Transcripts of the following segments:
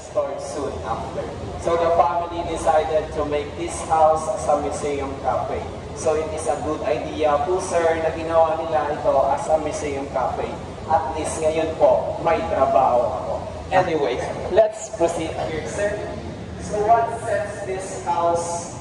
restored soon after. So the family decided to make this house as a museum cafe. So it is a good idea po sir na ginawa nila ito as a museum cafe. At least ngayon po, may trabaho ako. Anyway, let's proceed here sir. So what sets this house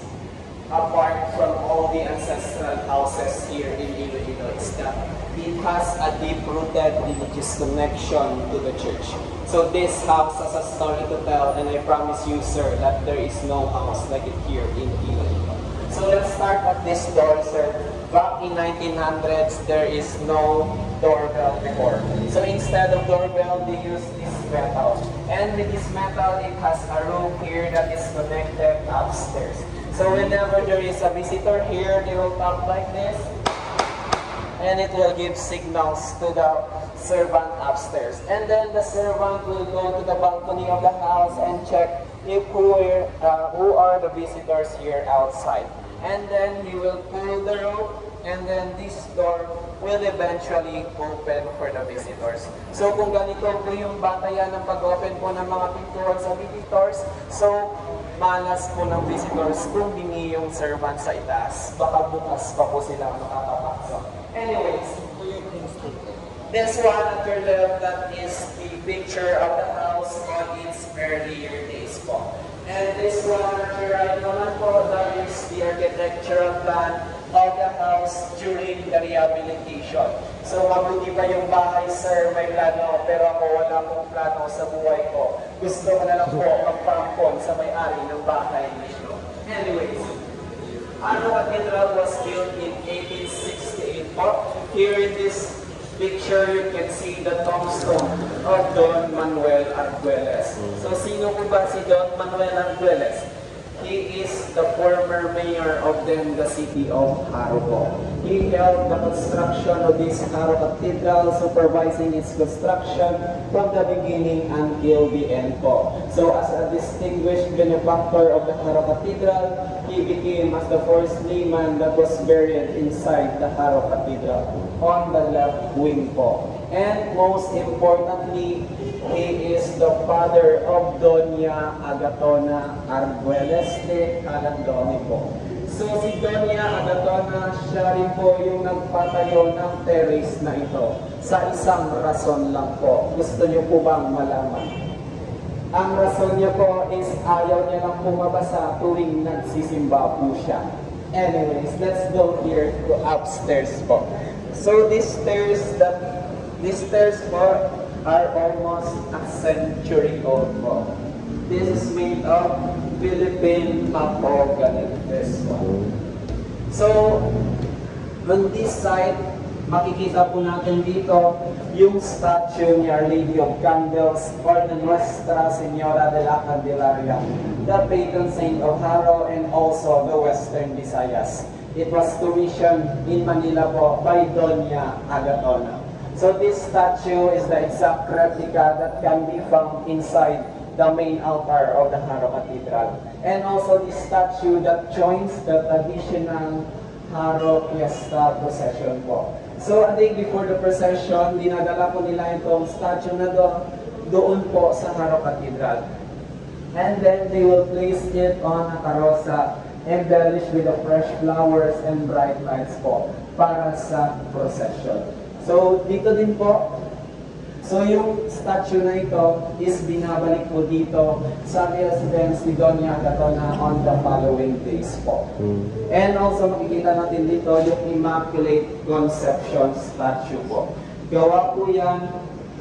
apart from all the ancestral houses here in Iloilo is that it has a deep-rooted religious connection to the church. So this house has a story to tell and I promise you sir that there is no house like it here in Iloilo. So let's start at this door, sir. Back in 1900s, there is no doorbell before. So instead of doorbell, they use this metal. And with this metal, it has a room here that is connected upstairs. So whenever there is a visitor here, they will tap like this. And it will give signals to the servant upstairs. And then the servant will go to the balcony of the house and check if who are the visitors here outside. And then he will pull the rope, and then this door will eventually open for the visitors. So kung ganito po yung batayan ng pag-open po ng mga pintuan sa visitors, so malas po ng visitors kung bingi yung servant sa itaas. Baka bukas pa po sila makakapasok. Anyways, this one at your left, that is the picture of the house on its earlier days po. And this one at your right naman po, that is the architectural plan of the house during the rehabilitation. So mabuti pa yung bahay, sir, may plano, pero ako wala pong plano sa buhay ko. Gusto ko na lang po magpampon sa may-ari ng bahay nito. Anyways, Aro Cathedral was built in 1868 po. Here in this picture, you can see the tombstone of Don Manuel Arguelles. So, sino po ba si Don Manuel Arguelles? He is the former mayor of the city of Haro po. He held the construction of this Haro Cathedral, supervising its construction from the beginning until the end po. So, as a distinguished benefactor of the Haro Cathedral, he became as the first layman that was buried inside the Haro Cathedral on the left wing po. And most importantly, he is the father of Doña Agatona Arguelles de Calandoni po. So si Doña Agatona, siya rin po yung nagpatayo ng terrace na ito sa isang rason lang po. Gusto niyo po bang malaman? Ang rason niya po is ayaw niya lang pumabasa tuwing nagsisimba po siya. Anyways, let's go here to upstairs po. So these stairs po are almost a century old po. This is made of Philippine mahogany. This one. So on this side, makikita po natin dito yung statue ni Our Lady of Candles or the Nuestra Señora de la Candelaria, the patron saint of Haro and also the Western Visayas. It was commissioned in Manila po by Doña Agatona. So this statue is the exact replica that can be found inside the main altar of the Haro Cathedral. And also this statue that joins the traditional Haro Fiesta procession po. So a day before the procession, dinadala po nila itong statue na doon po sa Haro Cathedral. And then they will place it on a karosa embellished with the fresh flowers and bright lights po para sa procession. So dito din po, so yung statue na ito is binabalik po dito sa residence ni Doña Agatona on the following days po. And also makikita natin dito yung Immaculate Conception statue po. Gawa po yan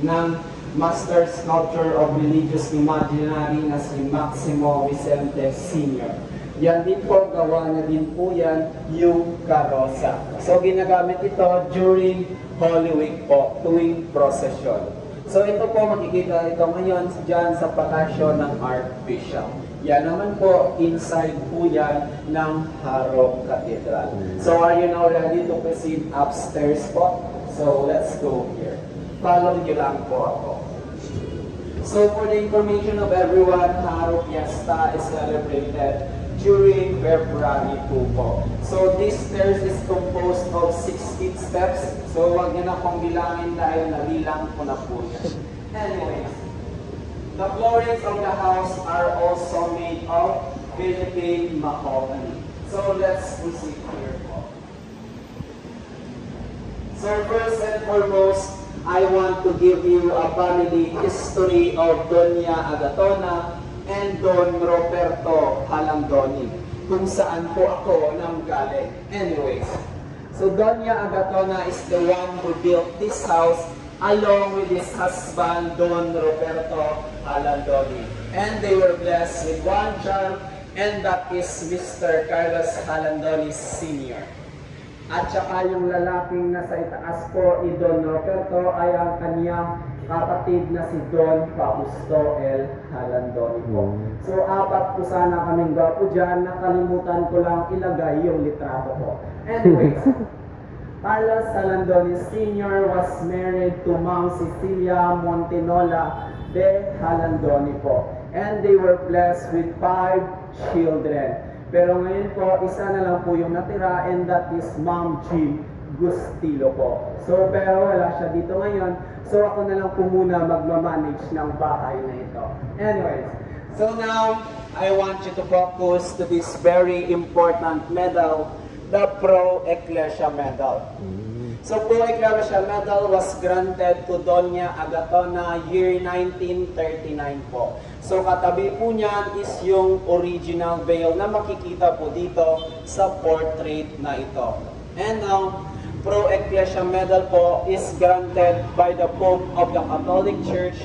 ng master sculptor of religious imaginary na si Maximo Vicente Sr. Yan din po, gawa na din po yan yung karosa. So ginagamit ito during Holy Week po, tuwing procession. So ito po, makikita ito ngayon dyan sa palasyo ng Archbishop. Yan naman po, inside po yan ng Haro Cathedral. So are you now ready to proceed upstairs po? So let's go here. Follow nyo lang po ako. So for the information of everyone, Haro Fiesta is celebrated during February 2 po. So this stairs is composed of 16 steps. So wag niyo na pong bilangin dahil nabilang ko na po yan. Anyways, The floorings of the house are also made of Philippine mahogany. So let's proceed here po. So first and foremost, I want to give you a family history of Doña Agatona and Don Roberto Halandoni, kung saan po ako nanggaling. Anyways, so Doña Agatona is the one who built this house along with his husband, Don Roberto Halandoni. And they were blessed with one child, and that is Mr. Carlos Halandoni Sr. At saka yung lalaking nasa itaas po ni Don Roberto ay ang kanyang kapatid na si Don Fausto L. Halandoni po. So apat po sana kaming gwapo dyan, nakalimutan ko lang ilagay yung litrato po. Anyways, Carlos Halandoni Sr. was married to Ma'am Cecilia Montinola de Halandoni po. And they were blessed with 5 children. Pero ngayon po, isa na lang po yung natira, and that is Ma'am Jean Gustilo po. So, pero wala siya dito ngayon. So, ako na lang po muna magmamanage ng bahay na ito. Anyways, so now, I want you to focus to this very important medal, the Pro Ecclesia Medal. So, Pro Ecclesia Medal was granted to Doña Agatona year 1939 po. So, katabi po niyan is yung original veil na makikita po dito sa portrait na ito. And now, Pro Ecclesia Medal po is granted by the Pope of the Catholic Church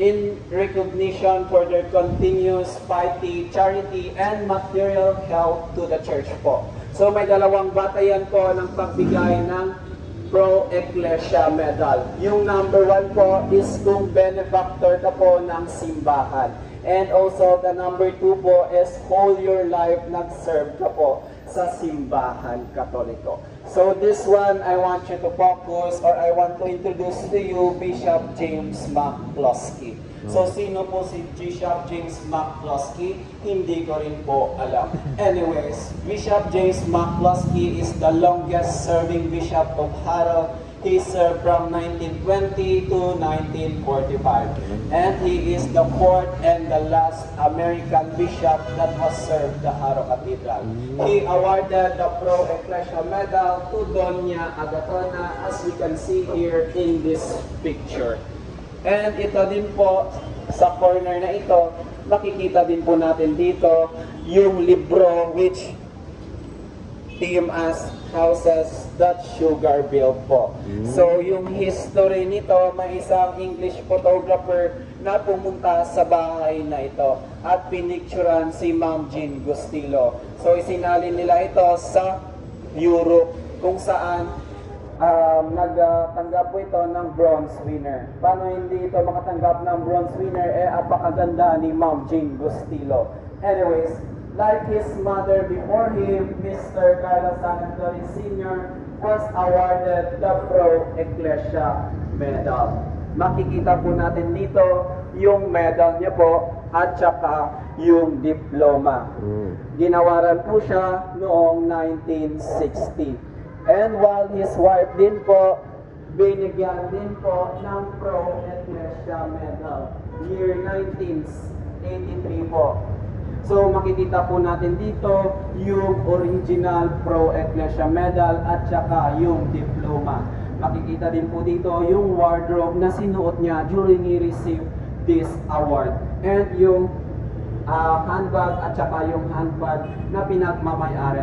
in recognition for their continuous piety, charity, and material help to the Church po. So, may dalawang batayan po ng pagbigay ng Pro Ecclesia Medal. Yung number 1 po is kung benefactor ka po ng simbahan. And also, the number 2 po is whole your life nag-serve ka po sa simbahan katoliko. So this one, I want you to focus, or I want to introduce to you Bishop James McCloskey. So sino po si Bishop James McCloskey? Hindi ko rin po alam. Anyways, Bishop James McCloskey is the longest serving bishop of Harrow. He served from 1920 to 1945. And he is the 4th and the last American bishop that was served the Harrow Cathedral. He awarded the Pro Ecclesia Medal to Doña Agatona, as we can see here in this picture. And ito din po, sa corner na ito, makikita din po natin dito yung libro which theme as Houses That Sugar Built po. So yung history nito, may isang English photographer na pumunta sa bahay na ito at pinicturan si Ma'am Jean Gustilo. So isinalin nila ito sa Europe, kung saan nagtanggap po ito ng bronze winner. Paano hindi ito makatanggap ng bronze winner? Apakaganda ni Ma'am Jean Gustilo. Anyways, like his mother before him, Mr. Carlos Halandoni Sr. was awarded the Pro Ecclesia Medal. Makikita po natin dito yung medal niya po at saka yung diploma. Ginawaran po siya noong 1960. And while his wife din po, binigyan din po ng Pro Ecclesia Medal year 1983 po. So makikita po natin dito yung original Pro Ecclesia Medal at saka yung diploma. Makikita din po dito yung wardrobe na sinuot niya during he received this award. And yung handbag at saka yung handbag na pinagmamayari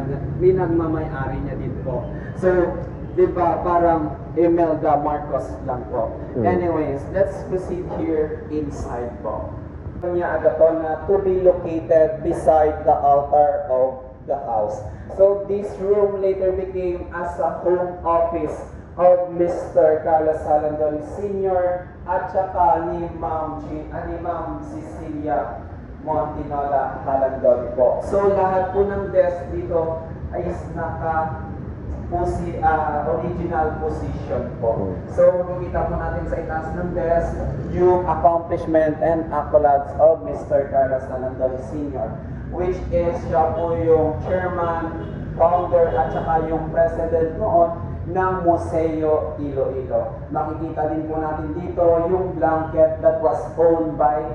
niya din po. So, di ba, parang Imelda Marcos lang po. Anyways, let's proceed here inside po. Doña Agatona to be located beside the altar of the house. So, this room later became as a home office of Mr. Carlos Halandoni Sr. at saka ni Ma'am Cecilia Montinola Halandoni po. So, lahat po ng desk dito ay original position po. So, makikita po natin sa itaas ng desk yung accomplishment and accolades of Mr. Carlos Halandoni Sr. which is siya po yung chairman, founder, at saka yung president noon ng Museo Iloilo. Makikita din po natin dito yung blanket that was owned by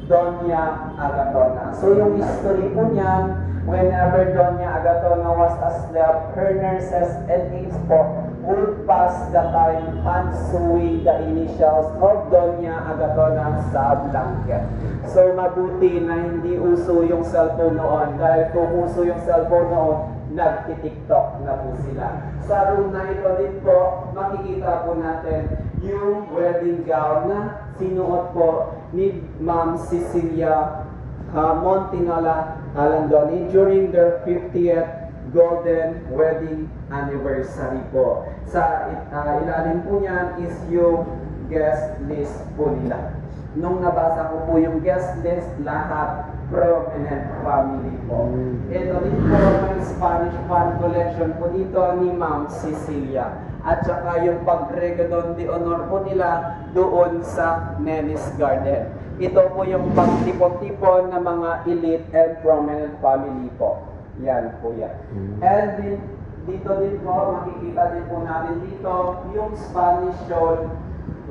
Doña Agatona. So yung history po niyan, whenever Doña Agatona was asleep, her nurses and aides po would pass the time hand sewing the initials of Doña Agatona sa blanket. So mabuti na hindi uso yung cellphone noon, dahil kung uso yung cellphone noon, nagti-TikTok na po sila. Sa room na ito din po, makikita po natin yung wedding gown na sinuot po ni Ma'am Cecilia Montinola Alandoni during their 50th golden wedding anniversary po. Sa ilalim po niyan is yung guest list po nila. Nung nabasa ko po yung guest list, lahat prominent family po. Ito din po may Spanish fan collection po dito ni Ma'am Cecilia. At saka yung pag-regadon de honor po nila doon sa Nenis Garden. Ito po yung pagtipon-tipon ng mga elite and prominent family po. Yan po yan. And dito din po, makikita din po natin dito yung Spanish shawl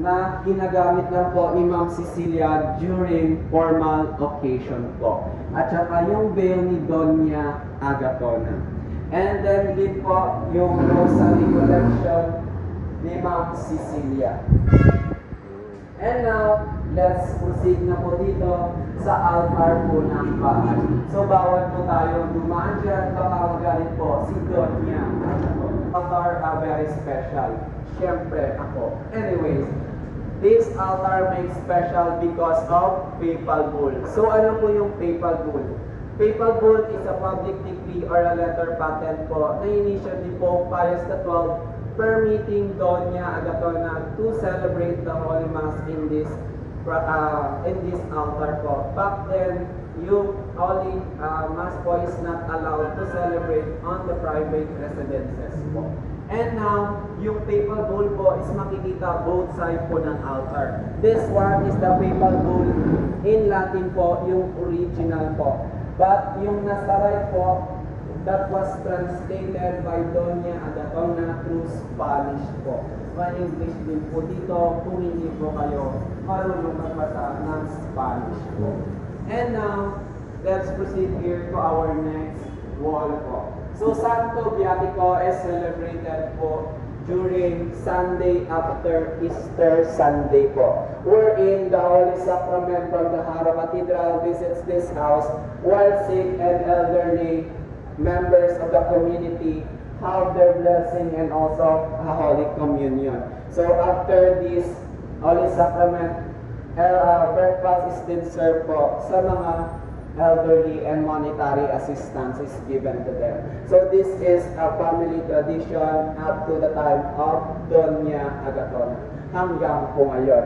na ginagamit lang po ni Ma'am Cecilia during formal occasion po. At saka yung veil ni Doña Agatona. And then din po yung rosary collection ni Ma'am Cecilia. And now, let's proceed na po dito sa altar po ng bahay. So bawal po tayo dumaan dyan, baka magalit po si Doña Agatona. Altar very special. Siyempre ako. Anyways, this altar makes special because of papal bull. So ano po yung papal bull? Papal bull is a public decree or a letter patent po na inisyo ni Pope Pius XII permitting Doña Agatona to celebrate the Holy Mass in this altar po. Back then, yung Holy Mass po is not allowed to celebrate on the private residences po. And now, yung papal bull po is makikita both side po ng altar. This one is the papal bull. In Latin po, yung original po. But yung nasa right po, that was translated by Doña Agatona through Spanish po. May English din po dito kung hindi po kayo marunong magbasa ng Spanish po. And now, let's proceed here to our next wall po. So, Santo Viatico is celebrated po during Sunday after Easter Sunday po, wherein the Holy Sacrament from the Haro Cathedral visits this house, while sick and elderly members of the community have their blessing and also a Holy Communion. So after this Holy Sacrament, breakfast is then served po sa mga elderly and monetary assistance is given to them. So this is a family tradition up to the time of Doña Agatona hanggang po ngayon.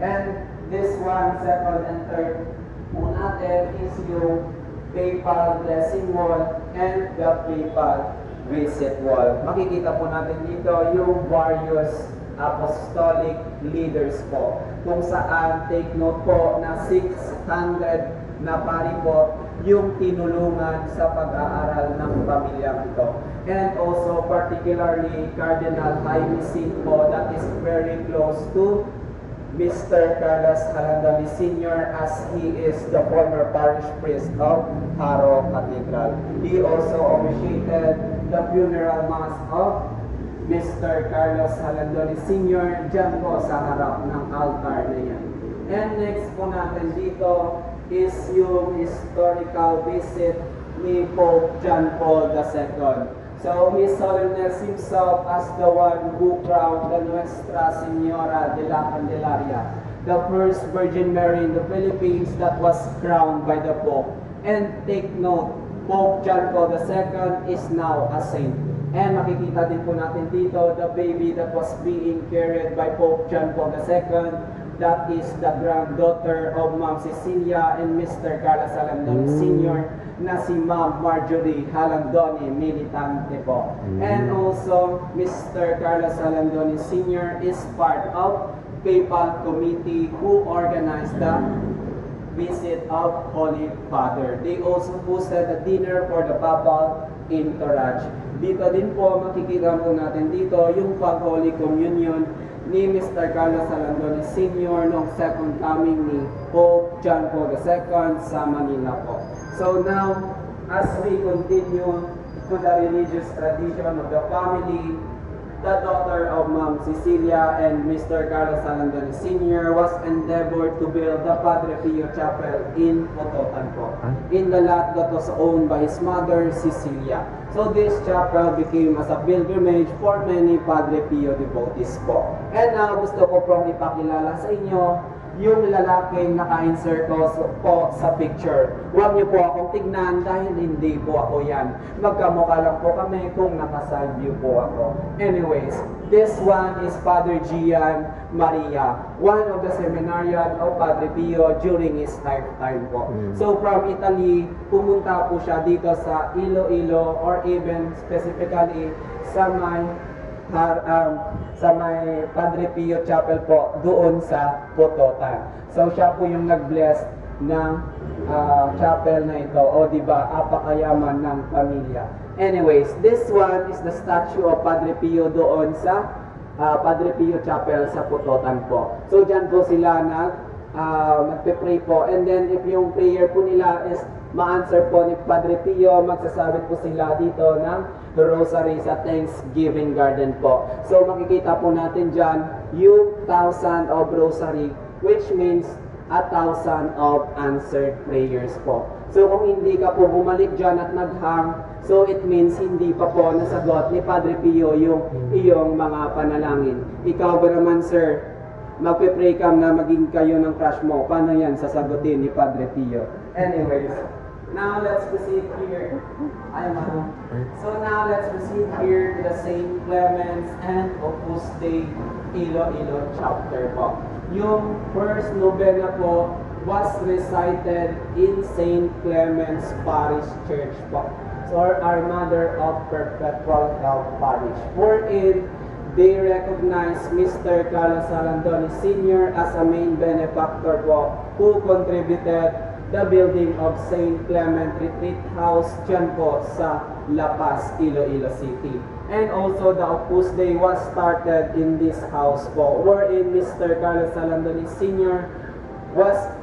And this one, second and third po natin is yung papal blessing wall and the papal visit wall. Makikita po natin dito yung various apostolic leaders po, kung saan take note po na 600 na pari po yung tinulungan sa pag-aaral ng pamilyang ito. And also particularly Cardinal Jaime Sin po, that is very close to Mr. Carlos Alandoni Sr. as he is the former parish priest of Haro Cathedral. He also officiated the funeral mass of Mr. Carlos Alandoni Sr. dyan po sa harap ng altar na yan. And next po natin dito is yung historical visit ni Pope John Paul II. So, His Holiness himself as the one who crowned the Nuestra Señora de la Candelaria, the first Virgin Mary in the Philippines that was crowned by the Pope. And take note, Pope John Paul II is now a saint. And makikita din po natin dito, the baby that was being carried by Pope John Paul II, that is the granddaughter of Ma'am Cecilia and Mr. Carlos Alandoni Sr. na si Ma'am Marjorie Alandoni Militante po. And also, Mr. Carlos Alandoni Sr. is part of Papal Committee who organized the visit of Holy Father. They also hosted a dinner for the Papal entourage. Dito din po, makikita po natin dito yung pag-Holy Communion ni Mr. Carlos Salandoni Sr. noong second coming ni Pope John Paul II sa Manila po. So now, as we continue to the religious tradition of the family, the daughter of Ma'am Cecilia and Mr. Carlos Salandoni Sr. was endeavored to build the Padre Pio Chapel in Pototan po, in the lot that was owned by his mother, Cecilia. So this chapel became as a pilgrimage for many Padre Pio devotees po. And now, gusto ko pong ipakilala sa inyo yung lalaking naka-encircle po sa picture. Huwag niyo po akong tignan dahil hindi po ako yan. Magkamukha lang po kami kung naka-side view po ako. Anyways, this one is Father Gian Maria, one of the seminarian of Padre Pio during his lifetime po. So from Italy, pumunta po siya dito sa Iloilo or even specifically sa may Padre Pio Chapel po doon sa Pototan. So siya po yung nag-bless ng chapel na ito, o di ba, apakayaman ng pamilya. Anyways, this one is the statue of Padre Pio doon sa Padre Pio Chapel sa Pototan po. So diyan po sila nagpe-pray po, and then if yung prayer po nila is ma-answer po ni Padre Pio, magsasabit po sila dito ng rosary sa Thanksgiving Garden po. So makikita po natin dyan yung 1,000 of rosary, which means 1,000 of answered prayers po. So kung hindi ka po bumalik dyan at naghang, so it means hindi pa po nasagot ni Padre Pio yung iyong mga panalangin. Ikaw ba naman, sir, magpe-pray ka na maging kayo ng crush mo, paano yan sasagutin ni Padre Pio? Anyways, now let's proceed here. So now let's proceed here to the St. Clements and Opus Dei Iloilo chapter po. Yung first novena po was recited in St. Clements Parish Church po, or our Mother of Perpetual Help Parish, wherein they recognize Mr. Carlos Salandoni Sr. as a main benefactor po, who contributed the building of St. Clement Retreat House dyan po sa La Paz, Iloilo City. And also the Opus Dei was started in this house po, wherein Mr. Carlos Salandoni Sr.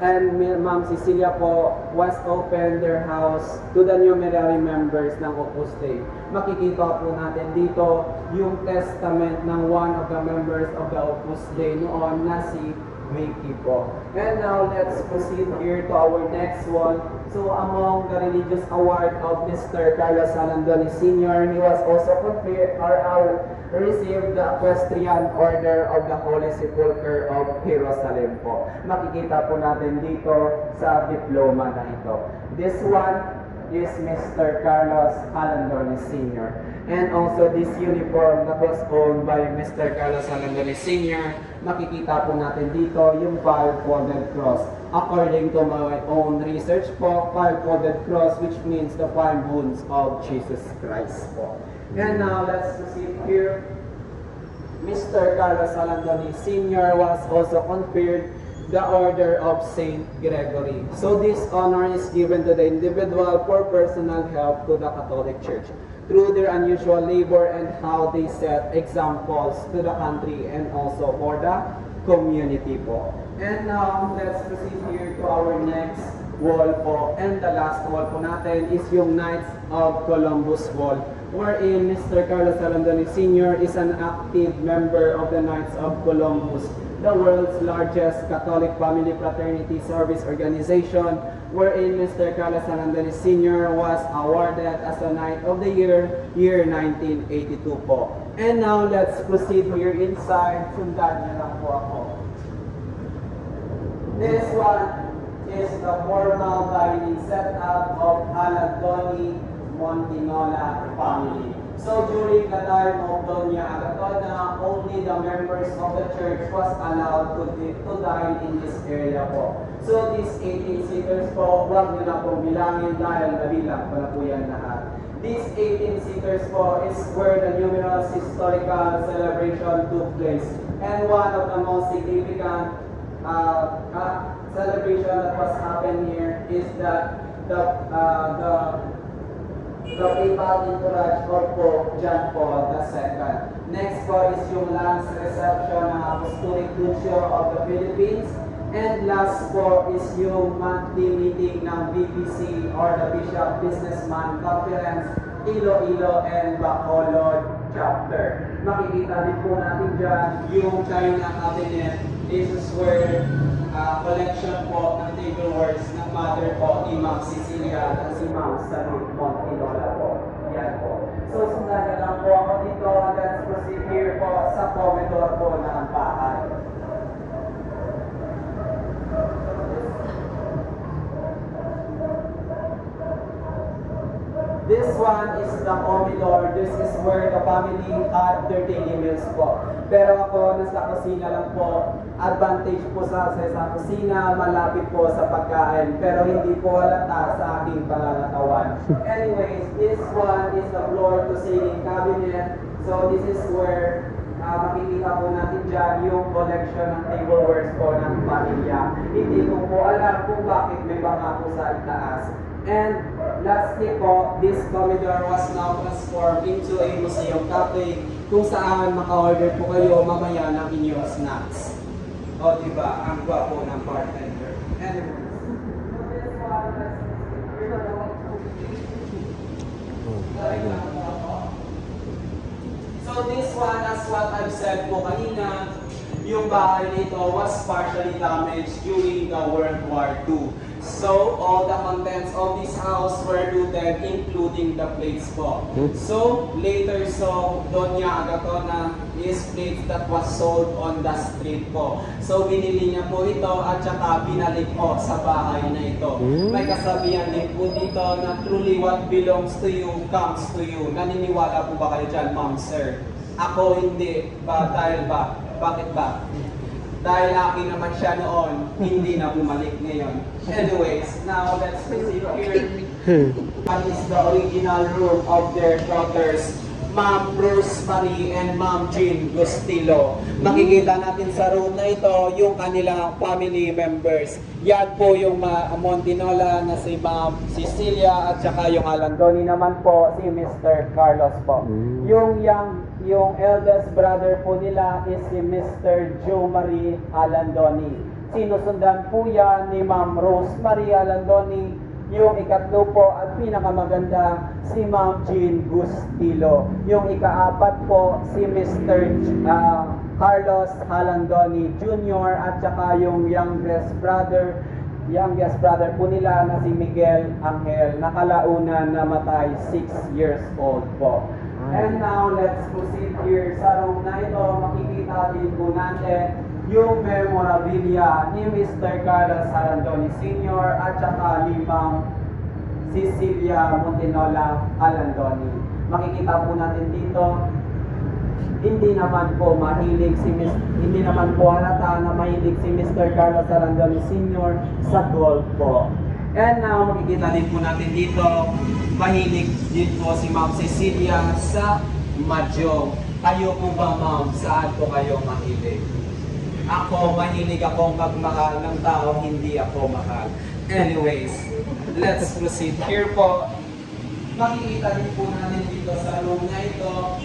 and Ma'am Cecilia po was open their house to the numerary members ng Opus Dei. Makikita po natin dito yung testament ng one of the members of the Opus Dei noon na si Vicky po. And now let's proceed here to our next one. So among the religious award of Mr. Carlos Salandoni Sr., he was also conferred or received the Equestrian Order of the Holy Sepulchre of Jerusalem po. Makikita po natin dito sa diploma na ito. This one is Mr. Carlos Salandoni Sr. And also this uniform that was owned by Mr. Carlos Salandoni Sr., makikita po natin dito yung five-folded cross. According to my own research po, five-folded cross, which means the five wounds of Jesus Christ po. And now let's proceed here. Mr. Carlos Salandoni Sr. was also conferred the Order of Saint Gregory. So this honor is given to the individual for personal help to the Catholic Church through their unusual labor and how they set examples to the country and also for the community po. And now, let's proceed here to our next wall po. And the last wall po natin is yung Knights of Columbus Wall, wherein Mr. Carlos Salandoni Sr. is an active member of the Knights of Columbus, the world's largest Catholic family fraternity service organization, wherein Mr. Carlos Salandoni Sr. was awarded as a Knight of the Year, year 1982 po. And now, let's proceed here inside. Sundan niyo lang po ako. This one is the formal dining setup of Aladoni Montinola family. So during the time of Doña Agatona, only the members of the church was allowed to dine in this area po. So these 18 seaters po, huwag nyo na pong bilangin dahil nabilang ko na po yan lahat. These 18 seaters po is where the numerous historical celebration took place. And one of the most significant celebration that was happened here is that the the papal entourage or Pope John Paul II. Next po is yung last reception ng Apostolic Nuncio of the Philippines. And last po is yung monthly meeting ng BBC or the Bishop Businessman Conference, Iloilo and Bacolod chapter. Makikita din po natin dyan yung China Cabinet. This is where collection po ng tableware ng mother po ni Ma'am Cecilia at si Ma'am Salud Montinola po. Yan po. So sundan na lang po ako dito. Let's proceed here po sa corridor po ng bahay. This one is the corridor. This is where the family had their daily meals po. Pero ako, nasa kusina lang po. Advantage po sa kusina, malapit po sa pagkain. Pero hindi po halata sa aking pangangatawan. Anyways, this one is the floor to ceiling cabinet. So this is where makikita po natin dyan yung collection ng tablewares po ng pamilya. Hindi ko po alam kung bakit may banga po sa itaas. And lastly po, this corridor was now transformed into a museum cafe kung saan maka-order po kayo mamaya ng inyong snacks. O diba, ang gwapo ng bartender. Anyway. So this one, as what I've said po kanina, yung bahay nito was partially damaged during the World War II. So, all the contents of this house were looted, including the plates po. So, later, Doña Agatona is plates that was sold on the street po. So, binili niya po ito at saka binalik po sa bahay na ito. May kasabihan din po dito na truly what belongs to you comes to you. Naniniwala po ba kayo dyan, ma'am, sir? Ako hindi. Dahil ba? Bakit ba? Dahil akin naman siya noon, hindi na bumalik ngayon. Anyways, now let's proceed here. What is the original room of their daughters, Ma'am Rosemary and Ma'am Jean Gustilo. Makikita natin sa room na ito yung kanilang family members. Yan po yung Montinola na si Ma'am Cecilia at saka yung Alandoni naman po si Mr. Carlos po. Yung eldest brother po nila is si Mr. Joe Marie Alandoni. Sinusundan po yan ni Ma'am Rosemary Alandoni. Yung ikatlo po at pinakamaganda si Ma'am Jean Gustilo. Yung ikaapat po si Mr. Carlos Alandoni Jr. at saka yung youngest brother po nila na si Miguel Angel, nakalauna namatay 6 years old po. And now, let's proceed here sa room na ito. Makikita din po natin yung memorabilia ni Mr. Carlos Alandoni Sr. at saka ni Ma'am Cecilia Montinola Alandoni. Makikita po natin dito, hindi naman po halata na mahilig si Mr. Carlos Alandoni Sr. sa gold po. And now, makikita din po natin dito, mahilig din po si Ma'am Cecilia sa mahjong. Kayo po ba, ma'am? Saan po kayo mahilig? Ako, mahilig akong magmahal ng tao, hindi ako mahal. Anyways, let's proceed. Here po, makikita din po natin dito sa room na ito,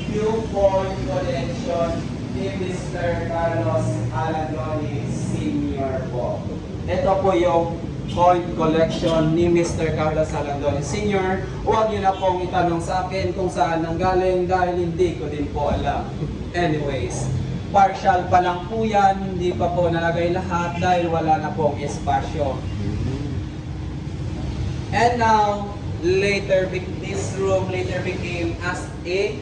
yung coin collection ni Mr. Carlos Alandoni Sr. po. Ito po yung coin collection ni Mr. Carlos Alandoni Sr. Huwag niyo na pong itanong sa akin kung saan nanggaling dahil hindi ko din po alam. Anyways, partial pa lang po yan, hindi pa po nalagay lahat dahil wala na pong espasyo. And now, this room later became as a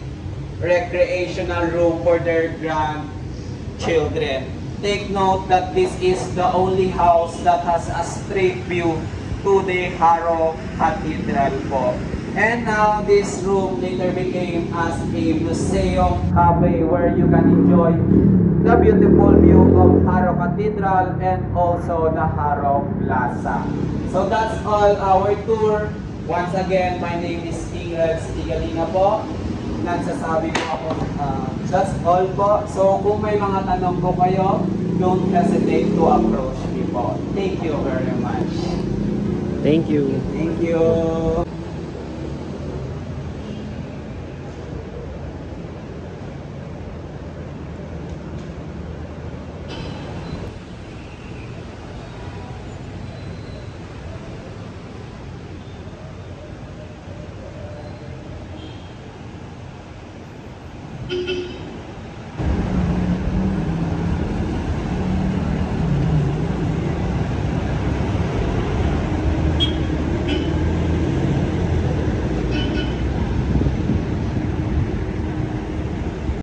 recreational room for their grandchildren. Take note that this is the only house that has a straight view to the Haro Cathedral po. And now this room later became as a museum cafe where you can enjoy the beautiful view of Haro Cathedral and also the Haro Plaza. So that's all our tour. Once again, my name is Ingrid Stigalina po. Nagsasabi po ako, that's all po. So kung may mga tanong po kayo, don't hesitate to approach me po. Thank you very much. Thank you. Thank you.